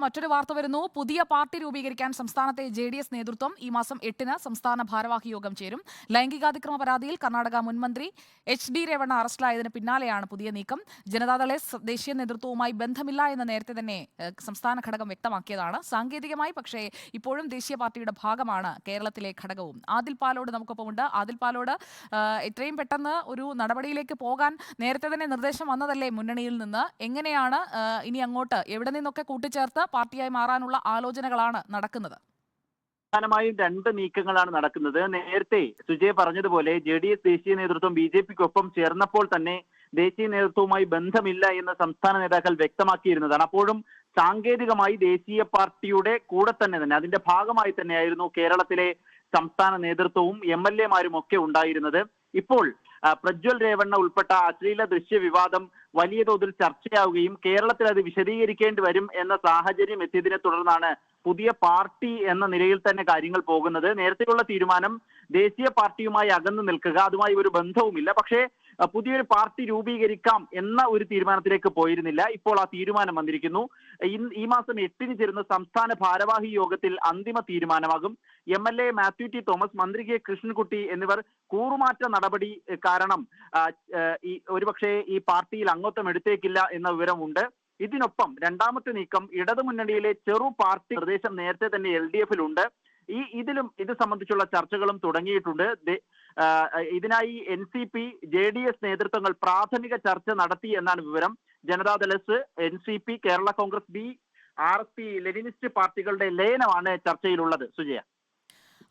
മറ്റൊരു വാർത്ത വരുന്നു. പുതിയ പാർട്ടി രൂപീകരിക്കാൻ സംസ്ഥാനത്തെ ജെഡിഎസ് നേതൃത്വം ഈ മാസം 8-ന് സംസ്ഥാന ഭാരവാഹി യോഗം ചേരും. ലൈംഗികാതിക്രമ പരാതിയിൽ കർണാടക മുൻമന്ത്രി എച്ച്.ഡി. രേവണ്ണ അറസ്റ്റിലായതിന് പിന്നാലെയാണ് പുതിയ നീക്കം. ജനതാദൾ എസ് ദേശീയ നേതൃത്വവുമായി ബന്ധമില്ല എന്ന് നേരത്തെ തന്നെ സംസ്ഥാന ഘടകം വ്യക്തമാക്കിയതാണ്. സാങ്കേതികമായി പക്ഷേ ഇപ്പോഴും ദേശീയ പാർട്ടിയുടെ ഭാഗമാണ് കേരളത്തിലെ ഘടകവും. ആദിൽ പാലോട് നമുക്കൊപ്പമുണ്ട്. ആദിൽ പാലോട്, എത്രയും പെട്ടെന്ന് ഒരു നടപടിയിലേക്ക് പോകാൻ നേരത്തെ തന്നെ നിർദ്ദേശം വന്നതല്ലേ മുന്നണിയിൽ നിന്ന്? എങ്ങനെയാണ് ഇനി അങ്ങോട്ട് എവിടെ നിന്നൊക്കെ കൂട്ടിച്ചേർത്ത് പാർട്ടിയായി മാറാനുള്ള ആലോചനകളാണ് നടക്കുന്നത്? പ്രധാനമായും രണ്ട് നീക്കങ്ങളാണ് നടക്കുന്നത്. നേരത്തെ സുജയ് പറഞ്ഞതുപോലെ ജെഡിഎസ് ദേശീയ നേതൃത്വം ബിജെപിക്കൊപ്പം ചേർന്നപ്പോൾ തന്നെ ദേശീയ നേതൃത്വവുമായി ബന്ധമില്ല എന്ന് സംസ്ഥാന നേതാക്കൾ വ്യക്തമാക്കിയിരുന്നതാണ്. അപ്പോഴും സാങ്കേതികമായി ദേശീയ പാർട്ടിയുടെ കൂടെ തന്നെ അതിന്റെ ഭാഗമായി തന്നെയായിരുന്നു കേരളത്തിലെ സംസ്ഥാന നേതൃത്വവും എം.എൽ.എമാരും ഒക്കെ ഉണ്ടായിരുന്നത്. ഇപ്പോൾ പ്രജ്വൽ രേവണ്ണ ഉൾപ്പെട്ട അശ്ലീല ദൃശ്യ വിവാദം വലിയ തോതിൽ ചർച്ചയാവുകയും കേരളത്തിൽ അത് വിശദീകരിക്കേണ്ടി വരും എന്ന സാഹചര്യം എത്തിയതിനെ തുടർന്നാണ് പുതിയ പാർട്ടി എന്ന നിലയിൽ തന്നെ കാര്യങ്ങൾ പോകുന്നത്. നേരത്തെയുള്ള തീരുമാനം ദേശീയ പാർട്ടിയുമായി അകന്നു നിൽക്കുക, അതുമായി ഒരു ബന്ധവുമില്ല. പക്ഷേ പുതിയൊരു പാർട്ടി രൂപീകരിക്കാം എന്ന ഒരു തീരുമാനത്തിലേക്ക് പോയിരുന്നില്ല. ഇപ്പോൾ ആ തീരുമാനം വന്നിരിക്കുന്നു. ഈ മാസം 8-ന് ചേരുന്ന സംസ്ഥാന ഭാരവാഹി യോഗത്തിൽ അന്തിമ തീരുമാനമാകും. എം.എൽ.എ. മാത്യു ടി തോമസ്, മന്ത്രി കെ കൃഷ്ണൻകുട്ടി എന്നിവർ കൂറുമാറ്റ നടപടി കാരണം ഒരുപക്ഷെ ഈ പാർട്ടിയിൽ അംഗത്വം എടുത്തേക്കില്ല എന്ന വിവരമുണ്ട്. ഇതിനൊപ്പം രണ്ടാമത്തെ നീക്കം ഇടതുമുന്നണിയിലെ ചെറു പാർട്ടി നിർദ്ദേശം നേരത്തെ തന്നെ LDF-ലുണ്ട്. ഇത് സംബന്ധിച്ചുള്ള ചർച്ചകളും തുടങ്ങിയിട്ടുണ്ട്. ഇതിനായി NCP, JDS നേതൃത്വങ്ങൾ പ്രാഥമിക ചർച്ച നടത്തി എന്നാണ് വിവരം. Janata Dal S, NCP, Kerala Congress B, RP, Leninist പാർട്ടികളുടെ ലയനമാണ് ചർച്ചയിലുള്ളത്. സുജയ.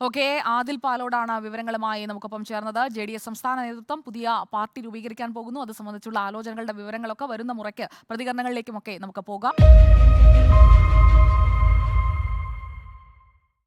ഓക്കെ, ആദിൽ പാലോടാണ് വിവരങ്ങളുമായി നമുക്കൊപ്പം ചേർന്നത്. JDS സംസ്ഥാന നേതൃത്വം പുതിയ പാർട്ടി രൂപീകരിക്കാൻ പോകുന്നു. അത് സംബന്ധിച്ചുള്ള ആലോചനകളുടെ വിവരങ്ങളൊക്കെ വരുന്ന മുറയ്ക്ക് പ്രതികരണങ്ങളിലേക്കുമൊക്കെ നമുക്ക് പോകാം.